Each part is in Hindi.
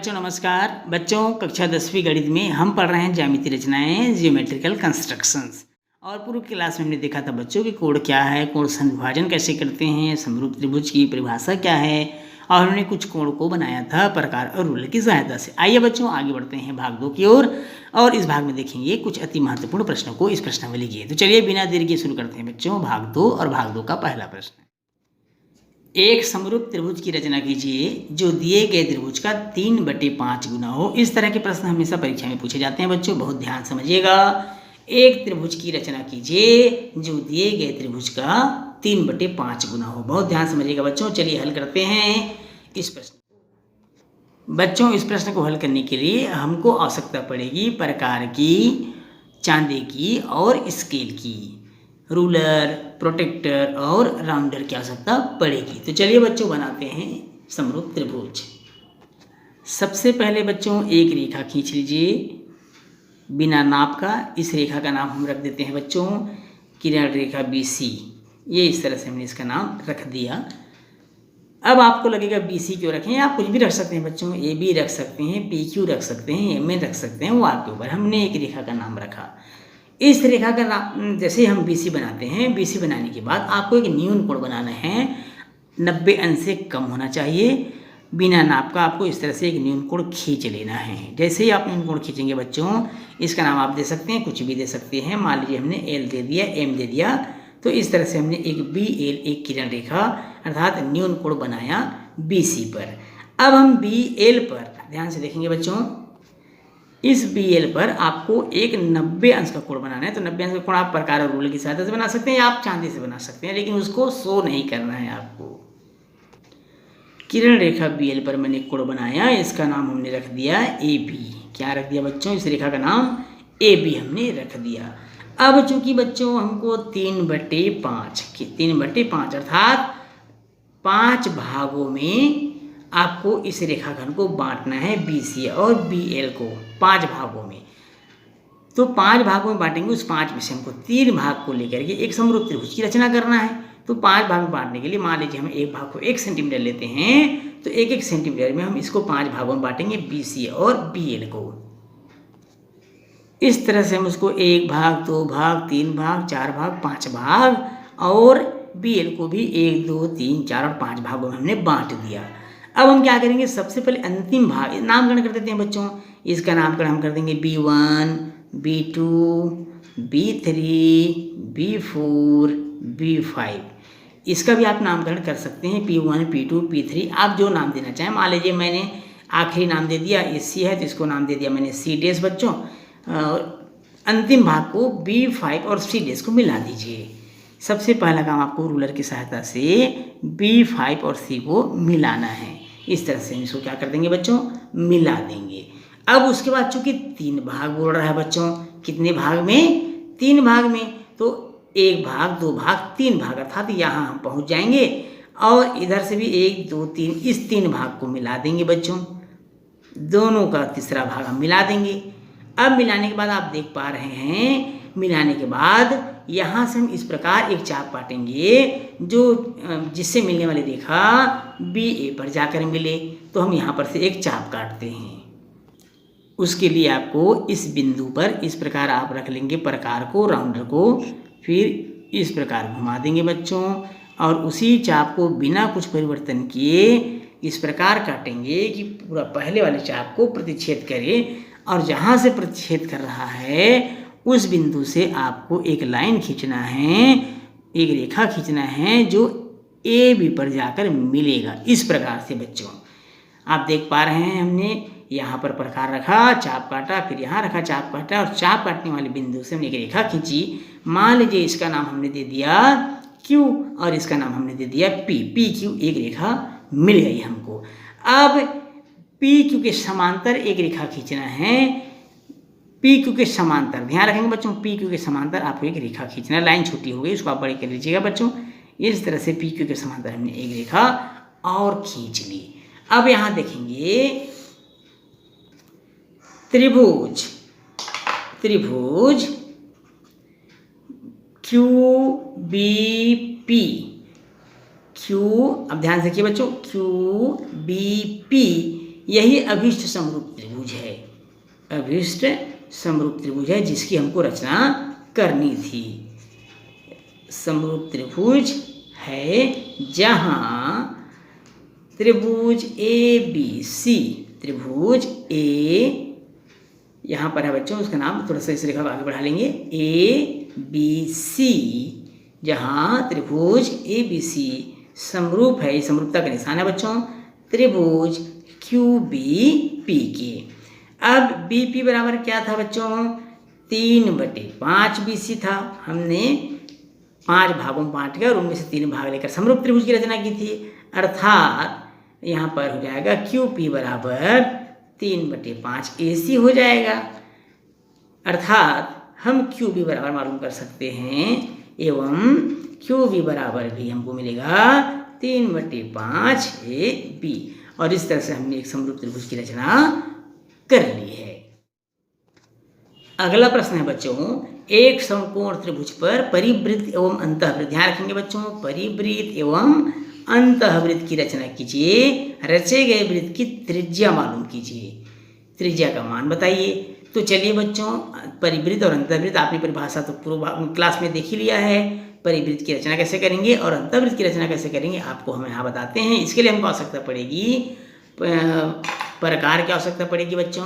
बच्चों नमस्कार। बच्चों कक्षा 10वीं गणित में हम पढ़ रहे हैं ज्यामितीय रचनाएं, जियोमेट्रिकल कंस्ट्रक्शंस। और पूर्व क्लास में हमने देखा था बच्चों कि कोण क्या है, कोण विभाजन कैसे करते हैं, समरूप त्रिभुज की परिभाषा क्या है, और हमने कुछ कोण को बनाया था प्रकार और रूलर की सहायता से। आइए बच्चों आगे बढ़ते हैं भाग 2 की ओर, और इस भाग में देखेंगे कुछ अति महत्वपूर्ण प्रश्नों को इस प्रश्नावली की। तो चलिए बिना देरी के शुरू करते हैं बच्चों भाग 2। और भाग 2 का पहला प्रश्न, एक समरूप त्रिभुज की रचना कीजिए जो दिए गए त्रिभुज का 3/5 गुना हो। इस तरह के प्रश्न हमेशा परीक्षा में पूछे जाते हैं बच्चों, बहुत ध्यान समझिएगा। एक त्रिभुज की रचना कीजिए जो दिए गए त्रिभुज का 3/5 गुना हो। बहुत ध्यान समझिएगा बच्चों। चलिए हल करते हैं इस प्रश्न को। बच्चों इस प्रश्न को हल करने के लिए हमको आवश्यकता पड़ेगी प्रकार की, चांदे की और स्केल की, रूलर, प्रोटेक्टर और राउंडर की आवश्यकता पड़ेगी। तो चलिए बच्चों बनाते हैं समरूप त्रिभुज। सबसे पहले बच्चों एक रेखा खींच लीजिए बिना नाप का। इस रेखा का नाम हम रख देते हैं बच्चों किरण रेखा BC। ये इस तरह से हमने इसका नाम रख दिया। अब आपको लगेगा BC क्यों रखें, आप कुछ भी रख सकते हैं बच्चों, AB रख सकते हैं, PQ रख सकते हैं, MN रख सकते हैं, वो आपके ऊपर। हमने एक रेखा का नाम रखा। इस रेखा का नाम जैसे हम BC बनाते हैं, BC बनाने के बाद आपको एक न्यून कोण बनाना है, 90 अंश से कम होना चाहिए। बिना नाप का आपको इस तरह से एक न्यून कोण खींच लेना है। जैसे ही आप न्यून कोण खींचेंगे बच्चों, इसका नाम आप दे सकते हैं, कुछ भी दे सकते हैं। मान लीजिए हमने L दे दिया, M दे दिया। तो इस तरह से हमने एक BL, एक किरण रेखा अर्थात न्यून कोण बनाया BC पर। अब हम BL पर ध्यान से देखेंगे बच्चों, इस BL पर आपको एक 90 अंश का कोण बनाना है। तो 90 अंश का कोण आप प्रकार और रूलर की सहायता से बना सकते हैं या आप चांदी से बना सकते हैं, लेकिन उसको शो नहीं करना है आपको। किरण रेखा BL पर मैंने कोण बनाया, इसका नाम हमने रख दिया AB। क्या रख दिया बच्चों, इस रेखा का नाम AB हमने रख दिया। अब चूंकि बच्चों हमको 3/5 अर्थात 5 भागों में आपको इस रेखाखंड को बांटना है BC और BL को 5 भागों में। तो 5 भागों में बांटेंगे, उस 5 में से हमको 3 भाग को लेकर के एक समरूप त्रिभुज की रचना करना है। तो 5 भाग में बांटने के लिए मान लीजिए हम एक भाग को 1 सेंटीमीटर लेते हैं, तो 1-1 सेंटीमीटर में हम इसको 5 भागों में बांटेंगे BC और BL को। इस तरह से हम उसको 1 भाग, 2 भाग, 3 भाग, 4 भाग, 5 भाग, और BL को भी 1, 2, 3, 4 और 5 भागों में हमने बांट दिया। अब हम क्या करेंगे, सबसे पहले अंतिम भाग नामकरण कर देते हैं बच्चों। इसका नामकरण हम कर देंगे B1, B2, B3, B4, B5। इसका भी आप नामकरण कर सकते हैं, P1, P2, P3, आप जो नाम देना चाहें। मान लीजिए मैंने आखिरी नाम दे दिया AC है, तो इसको नाम दे दिया मैंने C' बच्चों। अंतिम भाग को B5 और C' को मिला दीजिए। सबसे पहला काम आपको रूलर की सहायता से B5 और C को मिलाना है। इस तरह से हम इसको क्या कर देंगे बच्चों, मिला देंगे। अब उसके बाद चूंकि 3 भाग बोल रहा है बच्चों, कितने भाग में, 3 भाग में। तो 1 भाग, 2 भाग, 3 भाग अर्थात यहाँ हम पहुँच जाएंगे, और इधर से भी 1, 2, 3 इस 3 भाग को मिला देंगे बच्चों। दोनों का तीसरा भाग हम मिला देंगे। अब मिलाने के बाद आप देख पा रहे हैं, मिलाने के बाद यहाँ से हम इस प्रकार एक चाप काटेंगे जो जिससे मिलने वाली रेखा BA पर जाकर मिले। तो हम यहाँ पर से एक चाप काटते हैं। उसके लिए आपको इस बिंदु पर इस प्रकार आप रख लेंगे प्रकार को, राउंडर को, फिर इस प्रकार घुमा देंगे बच्चों, और उसी चाप को बिना कुछ परिवर्तन किए इस प्रकार काटेंगे कि पूरा पहले वाले चाप को प्रतिच्छेद करे, और जहाँ से प्रतिच्छेद कर रहा है उस बिंदु से आपको एक लाइन खींचना है, एक रेखा खींचना है जो AB पर जाकर मिलेगा। इस प्रकार से बच्चों आप देख पा रहे हैं, हमने यहाँ पर प्रकार रखा, चाप काटा, फिर यहाँ रखा, चाप काटा, और चाप काटने वाले बिंदु से हमने एक रेखा खींची। मान लीजिए इसका नाम हमने दे दिया Q और इसका नाम हमने दे दिया P। PQ एक रेखा मिल गई हमको। अब PQ के समांतर एक रेखा खींचना है। PQ के समांतर ध्यान रखेंगे बच्चों, PQ के समांतर आपको एक रेखा खींचना है। लाइन छोटी हो गई, उसको आप बड़ी कर लीजिएगा बच्चों। इस तरह से PQ के समांतर हमने एक रेखा और खींच ली। अब यहाँ देखेंगे त्रिभुज QBP, Q, अब ध्यान से देखिए बच्चों, QBP यही अभीष्ट समरूप त्रिभुज है, अभीष्ट समरूप त्रिभुज है जिसकी हमको रचना करनी थी। समरूप त्रिभुज है जहाँ त्रिभुज ए बी सी, त्रिभुज ए यहाँ पर है बच्चों, उसका नाम थोड़ा सा इस रेखा को आगे बढ़ा लेंगे, ए बी सी, जहाँ त्रिभुज ए बी सी समरूप है, समरूपता का निशान है बच्चों, त्रिभुज क्यू बी पी के। अब बी पी बराबर क्या था बच्चों, 3/5 बी सी था। हमने 5 भागों में बांट के और उनमें से 3 भाग लेकर समरूप त्रिभुज की रचना की थी। अर्थात यहाँ पर हो जाएगा क्यू पी बराबर 3/5 ए सी हो जाएगा। अर्थात हम क्यू बी बराबर मालूम कर सकते हैं, एवं क्यू बी बराबर भी हमको मिलेगा 3/5 ए बी। और इस तरह से हमने एक समरूप त्रिभुज की रचना कर ली है। अगला प्रश्न है बच्चों, एक समकोण त्रिभुज पर परिवृत्त एवं अंतःवृत्त, ध्यान रखेंगे बच्चों, परिवृत्त एवं अंतःवृत्त की रचना कीजिए। रचे गए वृत्त की त्रिज्या मालूम कीजिए, त्रिज्या का मान बताइए। तो चलिए बच्चों, परिवृत्त और अंतःवृत्त आपने परिभाषा तो पूर्व क्लास में देख ही लिया है। परिवृत्त की रचना कैसे करेंगे और अंतःवृत्त की रचना कैसे करेंगे आपको हम यहाँ बताते हैं। इसके लिए हमको आवश्यकता पड़ेगी प्रकार की आवश्यकता पड़ेगी बच्चों,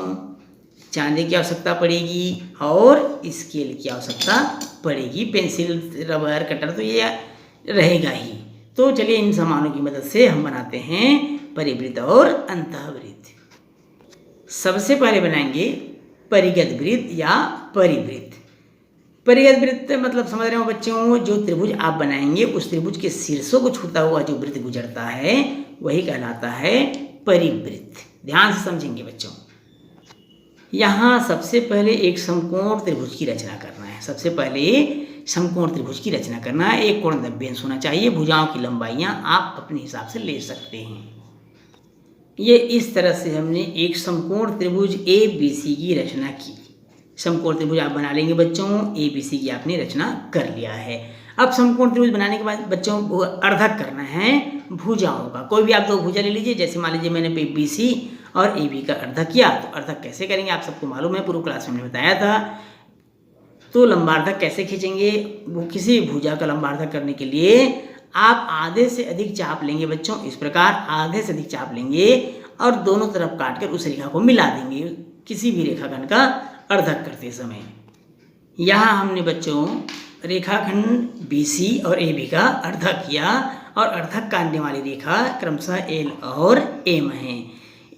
चांदी की आवश्यकता पड़ेगी और स्केल की आवश्यकता पड़ेगी। पेंसिल, रबर, कटर तो ये रहेगा ही। तो चलिए इन सामानों की मदद से हम बनाते हैं परिवृत्त और अंतःवृत्त। सबसे पहले बनाएंगे परिगत वृत्त या परिवृत्त। परिगत वृत्त मतलब समझ रहे हो बच्चों, जो त्रिभुज आप बनाएंगे उस त्रिभुज के शीर्षों को छूता हुआ जो वृत्त गुजरता है वही कहलाता है परिवृत्त। ध्यान से समझेंगे बच्चों। यहाँ सबसे पहले एक समकोण त्रिभुज की रचना करना है। सबसे पहले समकोण त्रिभुज की रचना करना है। एक कोण नब्बेंश होना चाहिए। भुजाओं की लंबाइयाँ आप अपने हिसाब से ले सकते हैं। ये इस तरह से हमने एक समकोण त्रिभुज ए बी सी की रचना की। समकोण त्रिभुज आप बना लेंगे बच्चों, ए बी सी की आपने रचना कर लिया है। अब समकोण त्रिभुज बनाने के बाद बच्चों को अर्धक करना है भुजाओं का। कोई भी आप 2 भुजा ले लीजिए। जैसे मान लीजिए मैंने बी सी और ए बी का अर्धक किया, तो अर्धक कैसे करेंगे आप सबको मालूम है, पूर्व क्लास में हमने बताया था। तो लंबार्धक कैसे खींचेंगे, वो किसी भुजा का लंबार्धक करने के लिए आप आधे से अधिक चाप लेंगे बच्चों। इस प्रकार आधे से अधिक चाप लेंगे और दोनों तरफ काट कर उस रेखा को मिला देंगे किसी भी रेखाखंड का अर्धक करते समय। यहाँ हमने बच्चों रेखाखंड बी सी और ए बी का अर्धक किया और अर्धक काटने वाली रेखा क्रमशः एल और एम है।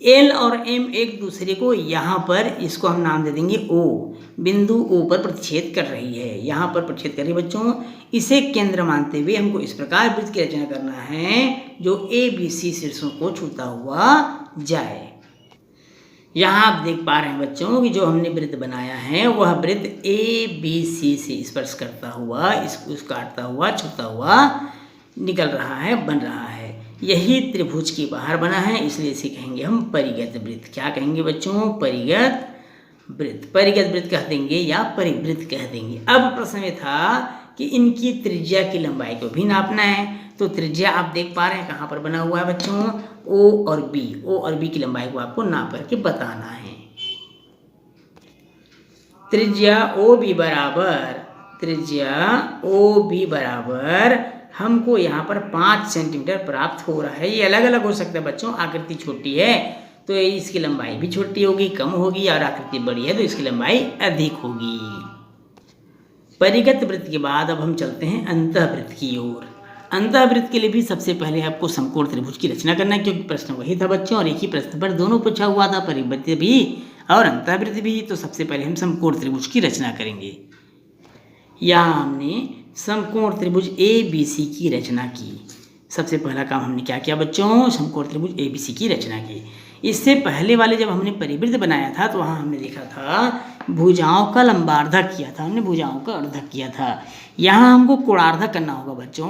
एल और एम एक दूसरे को यहाँ पर, इसको हम नाम दे देंगे ओ, बिंदु ओ पर प्रतिच्छेद कर रही है। यहाँ पर प्रतिच्छेद कर रही है बच्चों। इसे केंद्र मानते हुए हमको इस प्रकार वृत्त की रचना करना है जो ए बी सी शीर्षों को छूता हुआ जाए। यहाँ आप देख पा रहे हैं बच्चों कि जो हमने वृत्त बनाया है वह वृत्त ए बी सी से स्पर्श करता हुआ, इसको काटता हुआ, छूता हुआ निकल रहा है, बन रहा है। यही त्रिभुज के बाहर बना है, इसलिए इसे कहेंगे हम परिगत वृत्त। क्या कहेंगे बच्चों, परिगत वृत्त। परिगत वृत्त कह देंगे या परिवृत्त कह देंगे। अब प्रश्न में था कि इनकी त्रिज्या की लंबाई को भी नापना है। तो त्रिज्या आप देख पा रहे हैं कहाँ पर बना हुआ है बच्चों, ओ और बी। ओ और बी की लंबाई को आपको नाप करके बताना है। त्रिज्या ओ बी बराबर, त्रिज्या ओ बी बराबर हमको यहाँ पर 5 सेंटीमीटर प्राप्त हो रहा है। ये अलग अलग हो सकता है बच्चों। आकृति छोटी है तो इसकी लंबाई भी छोटी होगी, कम होगी, और आकृति बड़ी है तो इसकी लंबाई अधिक होगी। परिगत वृत्त के बाद अब हम चलते हैं अंतःवृत्त की ओर। अंतःवृत्त के लिए भी सबसे पहले आपको समकोण त्रिभुज की रचना करना है, क्योंकि प्रश्न वही था बच्चों और एक ही प्रश्न पर दोनों पूछा हुआ था, परिवृत्त भी और अंतःवृत्त भी। तो सबसे पहले हम समकोण त्रिभुज की रचना करेंगे। यहाँ हमने समकोण त्रिभुज ए बी सी की रचना की। सबसे पहला काम हमने क्या किया बच्चों, समकोण त्रिभुज ए बी सी की रचना की। इससे पहले वाले जब हमने परिवृत्त बनाया था तो वहाँ हमने देखा था भुजाओं का लंबार्धक किया था, हमने भुजाओं का अर्धक किया था। यहाँ हमको कोणार्धक करना होगा बच्चों।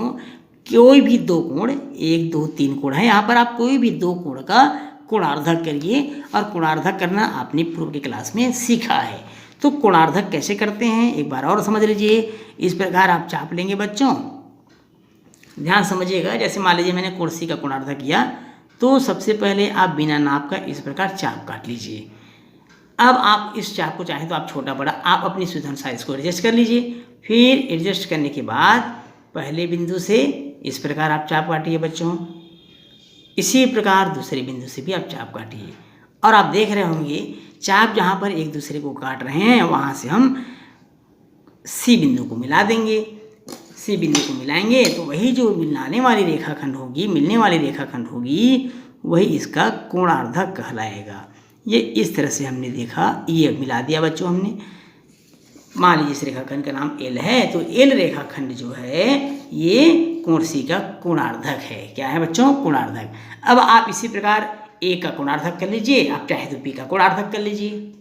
कोई भी 2 कोण, 1 2 3 कोण है, यहाँ पर आप कोई भी 2 कोण का कोणार्धक करिए। और कोणार्धक करना आपने पूर्व की क्लास में सीखा है। तो कोणार्धक कैसे करते हैं एक बार और समझ लीजिए। इस प्रकार आप चाप लेंगे बच्चों, ध्यान समझिएगा। जैसे मान लीजिए मैंने कुर्सी का कोणार्धक किया तो सबसे पहले आप बिना नाप का इस प्रकार चाप काट लीजिए। अब आप इस चाप को चाहें तो आप छोटा बड़ा आप अपनी सुविधा अनुसार इसको एडजस्ट कर लीजिए। फिर एडजस्ट करने के बाद पहले बिंदु से इस प्रकार आप चाप काटिए बच्चों। इसी प्रकार दूसरे बिंदु से भी आप चाप काटिए और आप देख रहे होंगे चाप जहाँ पर एक दूसरे को काट रहे हैं वहाँ से हम सी बिंदु को मिला देंगे। सी बिंदु को मिलाएंगे तो वही जो मिलाने वाली रेखाखंड होगी, मिलने वाली रेखाखंड होगी, वही इसका कोणार्धक कहलाएगा। ये इस तरह से हमने देखा, ये मिला दिया बच्चों हमने। मान लीजिए इस रेखाखंड का नाम एल है, तो एल रेखाखंड जो है ये कोण सी का कोणार्धक है। क्या है बच्चों? कोणार्धक। अब आप इसी प्रकार ए का कोणार्धक कर लीजिए, आप चाहे तो बी का कोणार्धक कर लीजिए।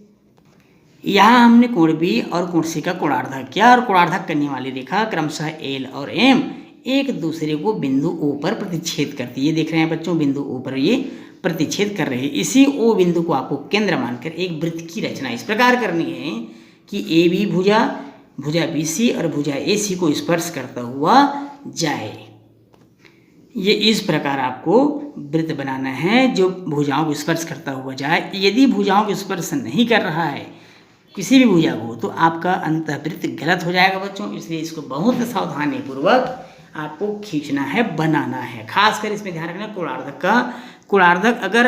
यहाँ हमने कोण बी और कोण सी का कोणार्धक किया और कोणार्धक करने वाली रेखा क्रमशः एल और एम एक दूसरे को बिंदु ओ पर प्रतिच्छेद करती है। ये देख रहे हैं बच्चों, बिंदु ओ पर ये प्रतिच्छेद कर रहे हैं। इसी ओ बिंदु को आपको केंद्र मानकर एक वृत्त की रचना इस प्रकार करनी है कि ए बी भुजा बी सी और भुजा ए सी को स्पर्श करता हुआ जाए। ये इस प्रकार आपको वृत्त बनाना है जो भुजाओं को स्पर्श करता हुआ जाए। यदि भुजाओं को स्पर्श नहीं कर रहा है किसी भी भुजा को तो आपका अंतःवृत्त गलत हो जाएगा बच्चों। इसलिए इसको बहुत सावधानीपूर्वक आपको खींचना है, बनाना है। खासकर इसमें ध्यान रखना कोणार्धक का। कोणार्धक अगर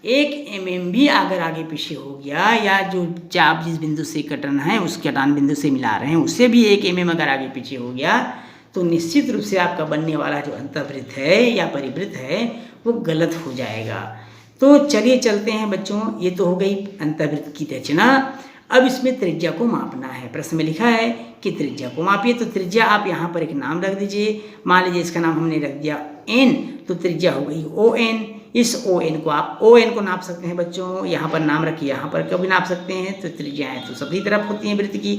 1 mm भी अगर आगे पीछे हो गया या जो चाप जिस बिंदु से कटना है उस कटान बिंदु से मिला रहे हैं उससे भी 1 mm अगर आगे पीछे हो गया तो निश्चित रूप से आपका बनने वाला जो अंतःवृत्त है या परिवृत्त है वो गलत हो जाएगा। तो चलिए चलते हैं बच्चों, ये तो हो गई अंतःवृत्त की रचना। अब इसमें त्रिज्या को मापना है। प्रश्न में लिखा है कि त्रिज्या को मापिए, तो त्रिज्या आप यहाँ पर एक नाम रख दीजिए। मान लीजिए इसका नाम हमने रख दिया n, तो त्रिज्या हो गई ON। इस ON को आप ON को नाप सकते हैं बच्चों। यहाँ पर नाम रखिए, यहाँ पर कभी नाप सकते हैं। तो त्रिज्याएँ तो सभी तरफ होती हैं वृत्त की,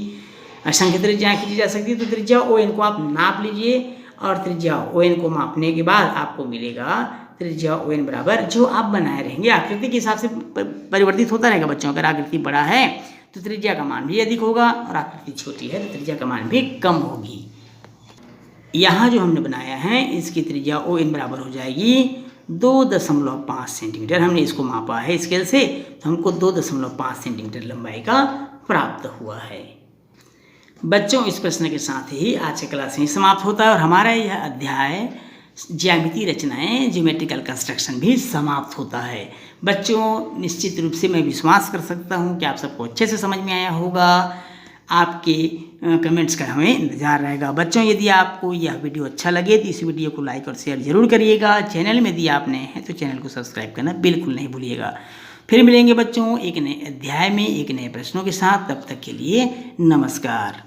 असंख्य त्रिज्याएँ खींची जा सकती है। तो त्रिज्या ON को आप नाप लीजिए और त्रिज्या ON को मापने के बाद आपको मिलेगा त्रिज्या ON बराबर जो आप बनाए रहेंगे आकृति के हिसाब से परिवर्तित होता रहेगा बच्चों। अगर आकृति बड़ा है तो त्रिज्या का मान भी अधिक होगा और आकृति छोटी है तो त्रिज्या का मान भी कम होगी। यहाँ जो हमने बनाया है इसकी त्रिज्या ON बराबर हो जाएगी 2.5 सेंटीमीटर। हमने इसको मापा है स्केल से, तो हमको 2.5 सेंटीमीटर लंबाई का प्राप्त हुआ है। बच्चों इस प्रश्न के साथ ही आज की क्लास यहीं समाप्त होता है और हमारा यह अध्याय ज्यामितीय रचनाएं ज्योमेट्रिकल कंस्ट्रक्शन भी समाप्त होता है। बच्चों निश्चित रूप से मैं विश्वास कर सकता हूं कि आप सबको अच्छे से समझ में आया होगा। आपके कमेंट्स का हमें इंतज़ार रहेगा। बच्चों यदि आपको यह वीडियो अच्छा लगे तो इस वीडियो को लाइक और शेयर ज़रूर करिएगा। चैनल में यदि आप नए हैं तो चैनल को सब्सक्राइब करना बिल्कुल नहीं भूलिएगा। फिर मिलेंगे बच्चों एक नए अध्याय में एक नए प्रश्नों के साथ। तब तक के लिए नमस्कार।